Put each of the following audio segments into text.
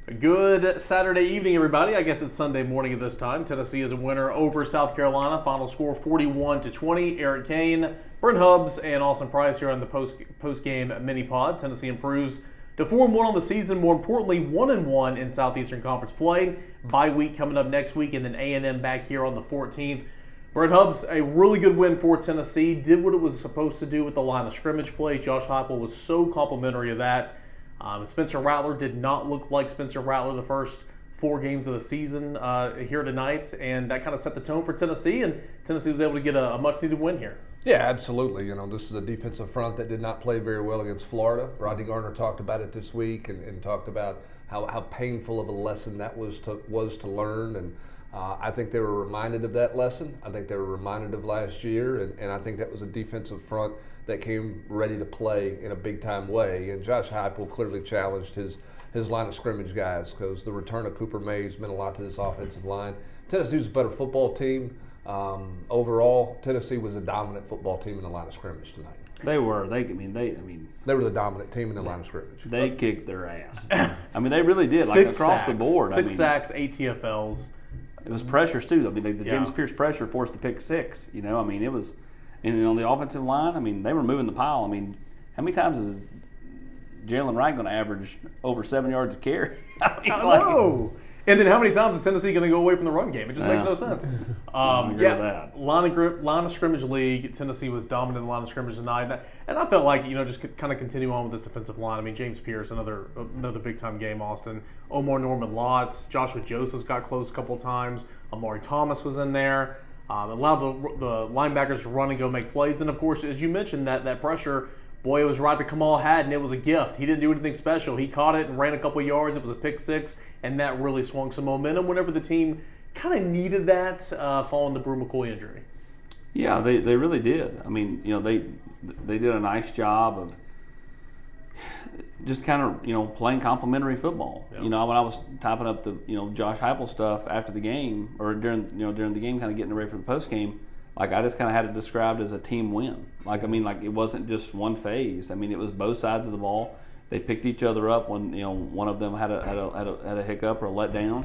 Good Saturday evening, everybody. I guess it's Sunday morning at this time. Tennessee is a winner over South Carolina. Final score 41-20. Eric Kane, Brent Hubbs, and Austin Price here on the post-game mini-pod. Tennessee improves to 4-1 on the season. More importantly, 1-1 in Southeastern Conference play. Bye week coming up next week, and then A&M back here on the 14th. Brent Hubbs, a really good win for Tennessee. Did what it was supposed to do with the line of scrimmage play. Josh Heupel was so complimentary of that. Spencer Rattler did not look like Spencer Rattler the first 4 games of the season here tonight, and that kind of set the tone for Tennessee, and Tennessee was able to get a much-needed win here. Yeah, absolutely. You know, this is a defensive front that did not play very well against Florida. Rodney Garner talked about it this week and talked about how painful of a lesson that was to learn, and I think they were reminded of that lesson. I think they were reminded of last year, and I think that was a defensive front that came ready to play in a big-time way. And Josh Heupel clearly challenged his line of scrimmage guys because the return of Cooper Mays meant a lot to this offensive line. Tennessee was a better football team. Overall, Tennessee was a dominant football team in the line of scrimmage tonight. They were. They were the dominant team in the line of scrimmage. They kicked their ass. I mean, they really did. Like across the board. 6 sacks, 8 TFLs. It was pressures too. I mean, the James Pierce pressure forced the pick 6. You know, I mean, it was. And on the offensive line, I mean, they were moving the pile. I mean, how many times is Jalen Wright going to average over 7 yards a carry? I know. And then how many times is Tennessee going to go away from the run game? It just makes no sense. Line of scrimmage league. Tennessee was dominant in the line of scrimmage tonight, and I felt like just kind of continue on with this defensive line. I mean, James Pierce, another big time game. Austin, Omar Norman Lotz, Joshua Josephs got close a couple of times. Amari Thomas was in there. Allowed the linebackers to run and go make plays. And, of course, as you mentioned, that pressure, boy, it was right that Kamal had, and it was a gift. He didn't do anything special. He caught it and ran a couple yards. It was a pick 6, and that really swung some momentum whenever the team kind of needed that following the Brew McCoy injury. Yeah, they really did. I mean, they did a nice job of just kind of playing complimentary football. Yep. When I was typing up the Josh Heupel stuff after the game or during the game, kind of getting ready for the post game, like I just kind of had it described as a team win. Like it wasn't just one phase. I mean, it was both sides of the ball. They picked each other up when one of them had a hiccup or a letdown.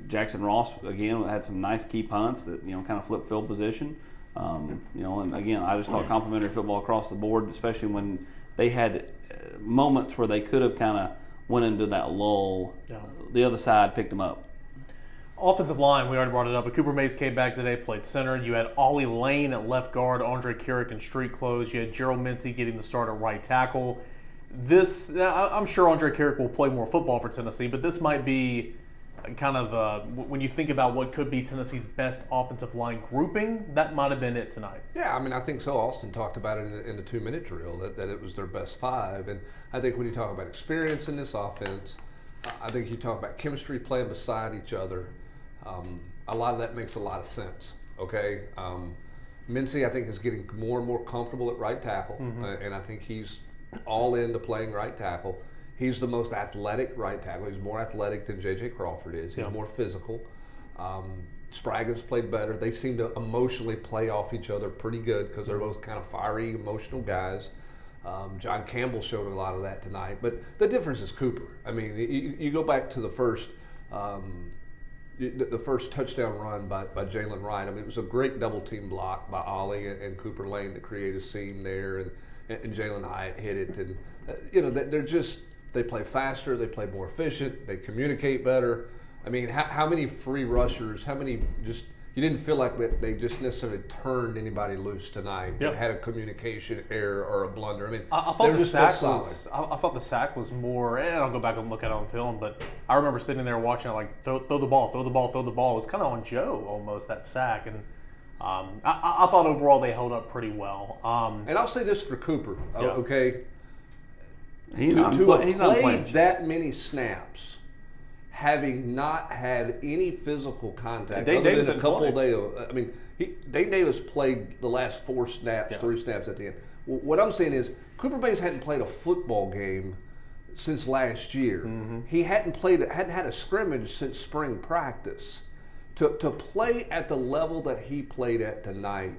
Jackson Ross again had some nice key punts that kind of flipped field position. And again, I just thought complimentary football across the board, especially when they had moments where they could have kind of went into that lull. Yeah. The other side picked them up. Offensive line, we already brought it up, but Cooper Mays came back today, played center. You had Ollie Lane at left guard, Andre Carrick in street clothes. You had Gerald Mincey getting the start at right tackle. I'm sure Andre Carrick will play more football for Tennessee, but this might be kind of when you think about what could be Tennessee's best offensive line grouping, that might have been it tonight. Yeah, I mean, I think so. Austin talked about it in the 2-minute drill that it was their best 5, and I think when you talk about experience in this offense, I think you talk about chemistry playing beside each other. A lot of that makes a lot of sense. Okay, Mincey I think is getting more and more comfortable at right tackle, and I think he's all into playing right tackle. He's the most athletic right tackle. He's more athletic than J.J. Crawford is. He's more physical. Spraggins played better. They seem to emotionally play off each other pretty good because they're both kind of fiery, emotional guys. John Campbell showed a lot of that tonight. But the difference is Cooper. I mean, you go back to the first touchdown run by Jalen Wright. I mean, it was a great double-team block by Ollie and Cooper Lane to create a seam there, and Jalen Hyatt hit it. And, they play faster, they play more efficient, they communicate better. I mean, how many free rushers, you didn't feel like they just necessarily turned anybody loose tonight. They had a communication error or a blunder. I mean, I thought the sack was more, and I'll go back and look at it on film, but I remember sitting there watching it like throw the ball. It was kind of on Joe almost, that sack. And I thought overall they held up pretty well. And I'll say this for Cooper, okay? He's to not played that many snaps, having not had any physical contact Dane other Davis than a couple of days. I mean, Dane Davis played the last 4 snaps, 3 snaps at the end. What I'm saying is Cooper Mays hadn't played a football game since last year. He hadn't had a scrimmage since spring practice. To play at the level that he played at tonight,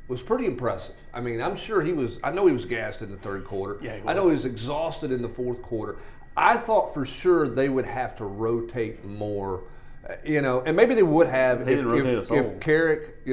was pretty impressive. I mean, I'm sure I know he was gassed in the third quarter. Yeah, I know he was exhausted in the fourth quarter. I thought for sure they would have to rotate more, and maybe they would have if Carrick,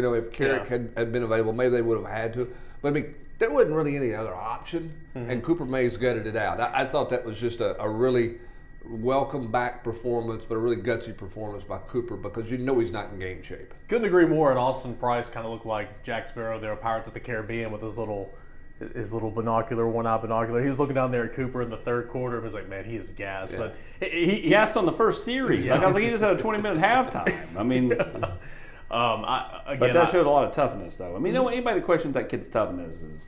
had been available, maybe they would have had to. But I mean, there wasn't really any other option, and Cooper Mays gutted it out. I thought that was just a really welcome back performance, but a really gutsy performance by Cooper because he's not in game shape. Couldn't agree more. And Austin Price kind of looked like Jack Sparrow there, Pirates of the Caribbean, with his little binocular, one-eye binocular. He was looking down there at Cooper in the third quarter. He was like, man, he is gassed. Yeah. But he gassed on the first series. Yeah. I was like, he just had a 20-minute halftime. I mean, but that showed a lot of toughness, though. I mean, anybody that questions that kid's toughness is,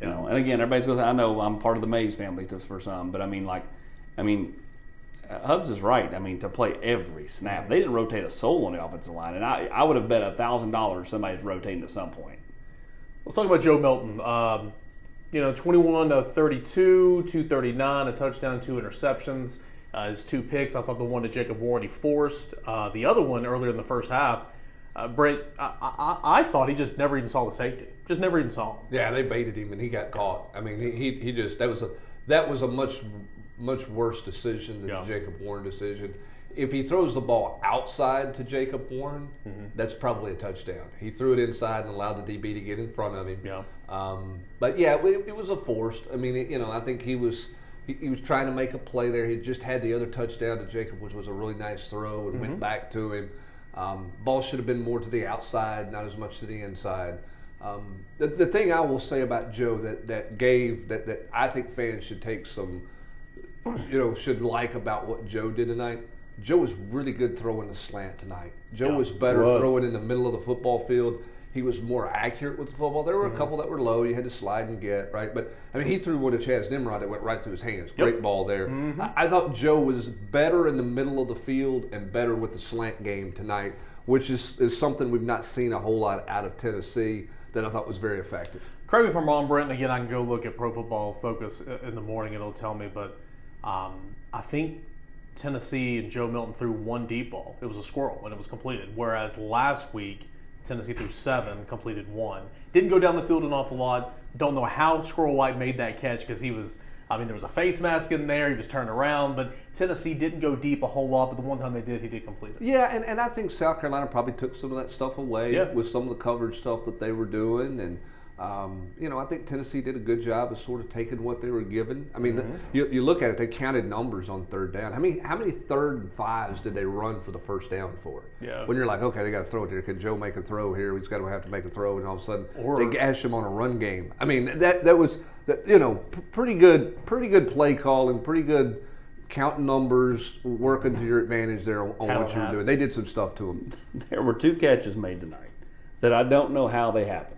and again, everybody's going to say, I know I'm part of the Mays family for some, but Hubs is right. I mean, to play every snap. They didn't rotate a soul on the offensive line, and I would have bet $1,000 somebody's rotating at some point. Let's talk about Joe Milton. 21 to 32, 239, a touchdown, 2 interceptions. His 2 picks. I thought the one to Jacob Warren he forced. The other one earlier in the first half, Brent, I thought he just never even saw the safety. Just never even saw him. Yeah, they baited him and he got caught. I mean, he just that was a much worse decision than the Jacob Warren decision. If he throws the ball outside to Jacob Warren, that's probably a touchdown. He threw it inside and allowed the DB to get in front of him. Yeah. But yeah, it was a forced. I mean, I think he was trying to make a play there. He just had the other touchdown to Jacob, which was a really nice throw, and went back to him. Ball should have been more to the outside, not as much to the inside. The thing I will say about Joe that I think fans should take some, should like about what Joe did tonight. Joe was really good throwing the slant tonight. Joe was better throwing in the middle of the football field. He was more accurate with the football. There were a couple that were low. You had to slide and get, right? But, I mean, he threw one to Chaz Nimrod that went right through his hands. Great ball there. I thought Joe was better in the middle of the field and better with the slant game tonight, which is something we've not seen a whole lot out of Tennessee that I thought was very effective. Correct me if I'm wrong, Brent. Again, I can go look at Pro Football Focus in the morning. It'll tell me. But I think Tennessee and Joe Milton threw 1 deep ball. It was a squirrel when it was completed. Whereas last week, Tennessee threw 7, completed 1. Didn't go down the field an awful lot. Don't know how Squirrel White made that catch because there was a face mask in there. He was turning around. But Tennessee didn't go deep a whole lot. But the one time they did, he did complete it. Yeah, and I think South Carolina probably took some of that stuff away with some of the coverage stuff that they were doing. And, I think Tennessee did a good job of sort of taking what they were given. I mean, you look at it, they counted numbers on third down. How many 3rd and 5s did they run for the first down for? Yeah. When you're like, okay, they got to throw it here. Can Joe make a throw here? He's got to have to make a throw, and all of a sudden they gash him on a run game. I mean, that was pretty good play calling, pretty good counting numbers, working to your advantage there on what you were doing. They did some stuff to him. There were 2 catches made tonight that I don't know how they happened.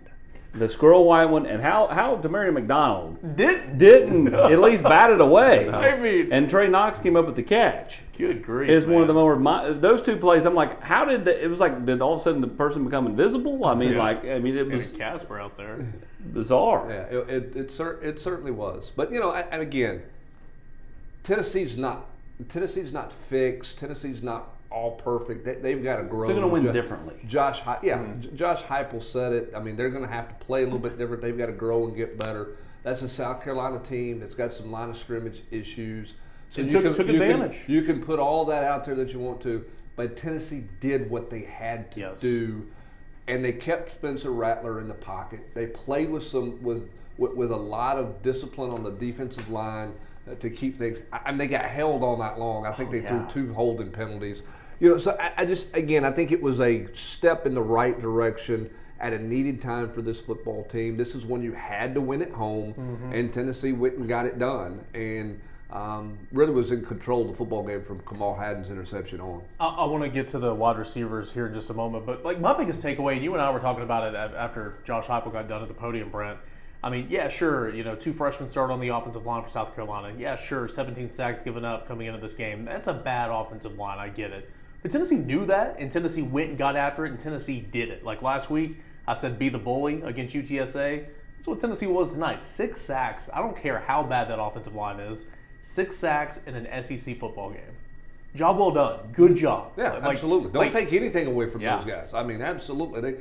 The Squirrel White one, and how Demary McDonald didn't at least bat it away. I mean, and Trey Knox came up with the catch. Good grief! It's one of the more those 2 plays. I'm like, how did it was like? Did all of a sudden the person become invisible? I mean, it was Casper out there. Bizarre. Yeah, it certainly was. But and again, Tennessee's not fixed. Tennessee's not all perfect. They've got to grow. They're going to win differently. Josh Heupel said it. I mean, they're going to have to play a little bit different. They've got to grow and get better. That's a South Carolina team that's got some line of scrimmage issues. So took advantage. You can put all that out there that you want to, but Tennessee did what they had to do, and they kept Spencer Rattler in the pocket. They played with a lot of discipline on the defensive line to keep things. I mean, they got held all night long. I think they threw 2 holding penalties. So I think it was a step in the right direction at a needed time for this football team. This is when you had to win at home, and Tennessee went and got it done, and really was in control of the football game from Kamal Haddon's interception on. I want to get to the wide receivers here in just a moment, but my biggest takeaway, and you and I were talking about it after Josh Heupel got done at the podium, Brent. I mean, yeah, sure, 2 freshmen started on the offensive line for South Carolina. Yeah, sure, 17 sacks given up coming into this game. That's a bad offensive line, I get it. But Tennessee knew that, and Tennessee went and got after it, and Tennessee did it. Like last week, I said be the bully against UTSA. That's what Tennessee was tonight. 6 sacks. I don't care how bad that offensive line is. 6 sacks in an SEC football game. Job well done. Good job. Yeah, absolutely. Don't take anything away from those guys. I mean, absolutely.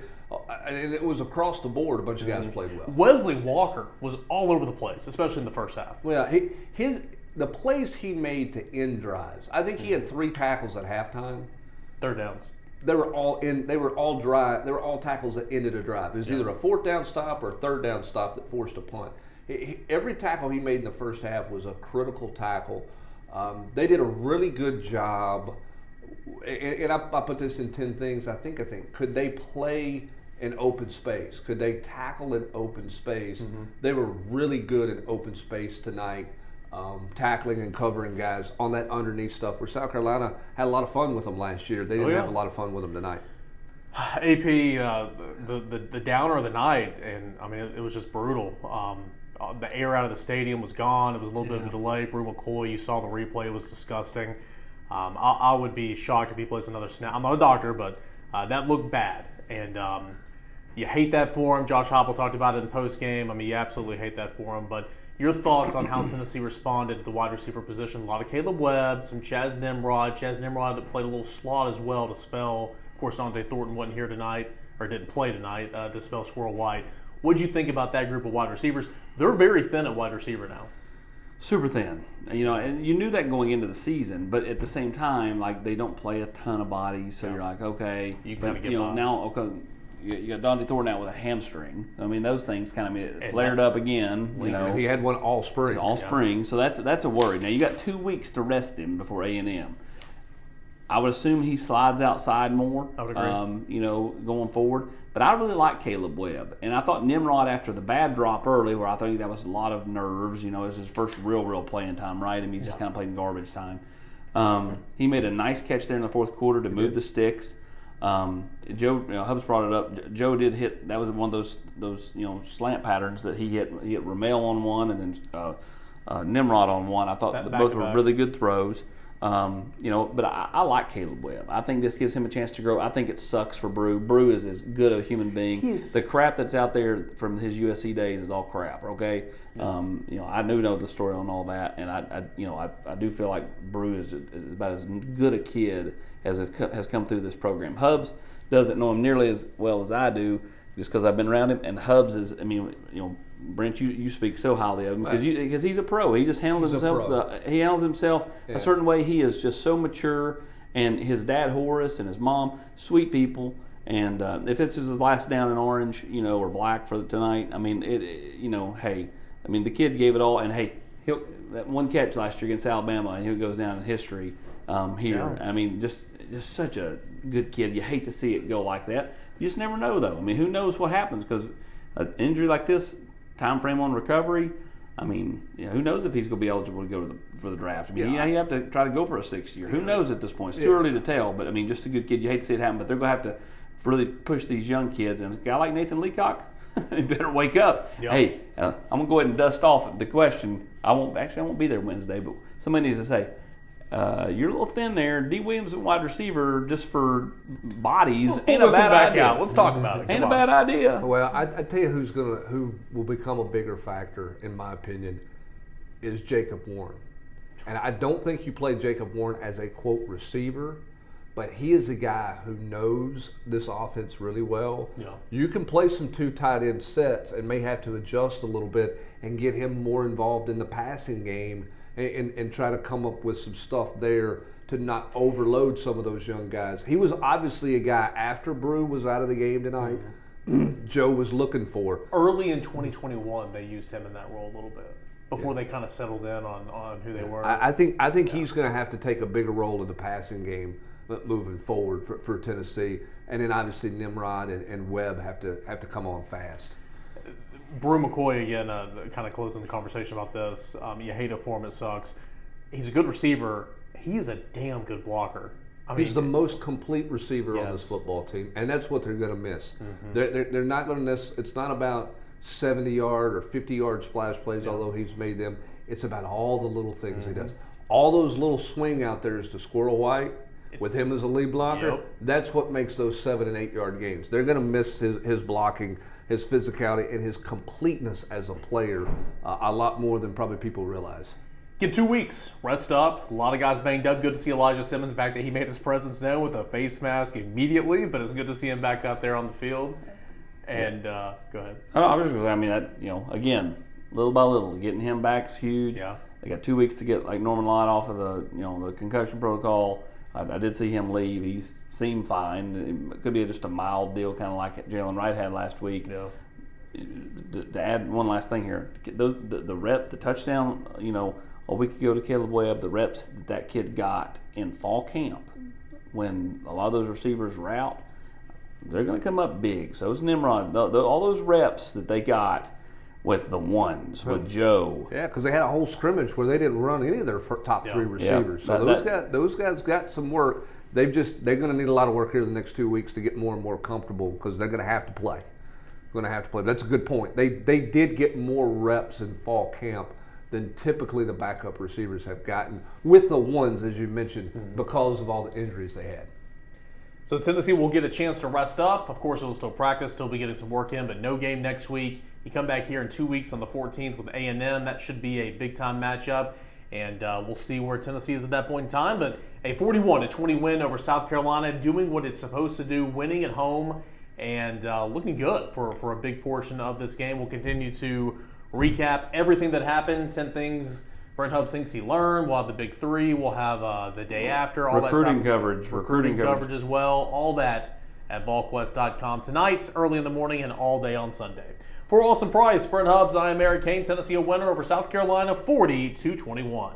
And it was across the board. A bunch of guys played well. Wesley Walker was all over the place, especially in the first half. Well, the plays he made to end drives. I think he had 3 tackles at halftime. Third downs. They were all drive. They were all tackles that ended a drive. It was either a 4th down stop or a 3rd down stop that forced a punt. Every tackle he made in the first half was a critical tackle. They did a really good job. And I put this in 10 things. I think could they play in open space? Could they tackle in open space? They were really good in open space tonight, tackling and covering guys on that underneath stuff. Where South Carolina had a lot of fun with them last year. They didn't have a lot of fun with them tonight. AP, the downer of the night, and I mean it was just brutal. The air out of the stadium was gone. It was a little bit of a delay. Brew McCoy, you saw the replay. It was disgusting. I would be shocked if he plays another snap. I'm not a doctor, but that looked bad. And you hate that for him. Josh Heupel talked about it in postgame. I mean, you absolutely hate that for him. But your thoughts on how Tennessee responded at the wide receiver position? A lot of Caleb Webb, some Chaz Nimrod. Chaz Nimrod played a little slot as well to spell. Of course, Dante Thornton wasn't here tonight, or didn't play tonight, to spell Squirrel White. What did you think about that group of wide receivers? They're very thin at wide receiver now. Super thin, and you knew that going into the season, but at the same time, like they don't play a ton of bodies, so you're like, okay, now you got Dante Thornton out with a hamstring. I mean, those things kind of flared up again. He had one all spring. So that's a worry. Now you got 2 weeks to rest him before A&M. I would assume he slides outside more, I would agree. Going forward. But I really like Caleb Webb. And I thought Nimrod, after the bad drop early, where I think that was a lot of nerves, it was his first real playing time, right? I mean, he's just kind of playing garbage time. He made a nice catch there in the fourth quarter to move the sticks. Joe, Hubs brought it up. Joe did hit, that was one of those slant patterns that he hit. He hit Ramel on one and then Nimrod on one. I thought both were really good throws. But I like Caleb Webb. I think this gives him a chance to grow. I think it sucks for Brew. Brew is as good a human being. The crap that's out there from his USC days is all crap. Okay, I do know the story on all that, and I do feel like Brew is about as good a kid as has come through this program. Hubs doesn't know him nearly as well as I do, just because I've been around him. And Hubs is, Brent, you speak so highly of him because he's a pro. He just handles himself. He handles himself a certain way. He is just so mature. And his dad Horace and his mom, sweet people. And if it's his last down in orange, or black for tonight, I mean, the kid gave it all. And hey, that one catch last year against Alabama, and he goes down in history here. Yeah. I mean, just such a good kid. You hate to see it go like that. You just never know, though. I mean, who knows what happens? Because an injury like this, time frame on recovery, I mean, who knows if he's going to be eligible to go for the draft. I mean, you have to try to go for a 6th year. Who knows at this point? It's too early to tell. But, I mean, just a good kid. You hate to see it happen, but they're going to have to really push these young kids. And a guy like Nathan Leacock, he better wake up. Yep. Hey, I'm going to go ahead and dust off the question. I won't be there Wednesday, but somebody needs to say, you're a little thin there. D. Williams at wide receiver just for bodies ain't a bad idea. Out. Let's talk about it. Ain't a bad idea. Well, I tell you who will become a bigger factor, in my opinion, is Jacob Warren. And I don't think you play Jacob Warren as a, quote, receiver, but he is a guy who knows this offense really well. Yeah. You can play some 2 tight end sets and may have to adjust a little bit and get him more involved in the passing game and try to come up with some stuff there to not overload some of those young guys. He was obviously a guy after Brew was out of the game tonight. Joe was looking for. Early in 2021, they used him in that role a little bit before they kind of settled in on who they were. I think he's going to have to take a bigger role in the passing game moving forward for Tennessee. And then obviously Nimrod and Webb have to come on fast. Brew McCoy, again, kind of closing the conversation about this. You hate it for him, it sucks. He's a good receiver. He's a damn good blocker. He's the most complete receiver on this football team, and that's what they're going to miss. Mm-hmm. They're not going to miss. It's not about 70-yard or 50-yard splash plays, although he's made them. It's about all the little things he does. All those little swing out there is to Squirrel White with him as a lead blocker. Yep. That's what makes those 7- and 8-yard games. They're going to miss his blocking, his physicality, and his completeness as a player a lot more than probably people realize. Get 2 weeks, rest up. A lot of guys banged up. Good to see Elijah Simmons back. That he made his presence known with a face mask immediately, but it's good to see him back out there on the field. And go ahead. I was just going to say, I mean, again, little by little, getting him back is huge. Yeah. They got 2 weeks to get like Norman Lott off of the concussion protocol. I did see him leave. He seemed fine. It could be just a mild deal, kind of like Jalen Wright had last week. Yeah. To add one last thing here, the touchdown, a week ago to Caleb Webb, the reps that kid got in fall camp when a lot of those receivers were out, they're going to come up big. So is Nimrod. All those reps that they got with the ones, with Joe. Yeah, because they had a whole scrimmage where they didn't run any of their top three receivers. Yeah. So those guys got some work. They're going to need a lot of work here the next 2 weeks to get more and more comfortable because they're going to have to play. That's a good point. They did get more reps in fall camp than typically the backup receivers have gotten with the ones, as you mentioned, because of all the injuries they had. So Tennessee will get a chance to rest up. Of course, it'll still practice, still be getting some work in, but no game next week. You come back here in 2 weeks on the 14th with A&M. That should be a big-time matchup, and we'll see where Tennessee is at that point in time. But a 41-20 win over South Carolina, doing what it's supposed to do, winning at home, and looking good for a big portion of this game. We'll continue to recap everything that happened, 10 things Brent Hubbs thinks he learned. We'll have the big three. We'll have the day after. All recruiting that type coverage. Recruiting coverage as well. All that at Volquest.com tonight, early in the morning, and all day on Sunday. For Awesome Price, Brent Hubbs, I am Eric Kane. Tennessee a winner over South Carolina, 40-21.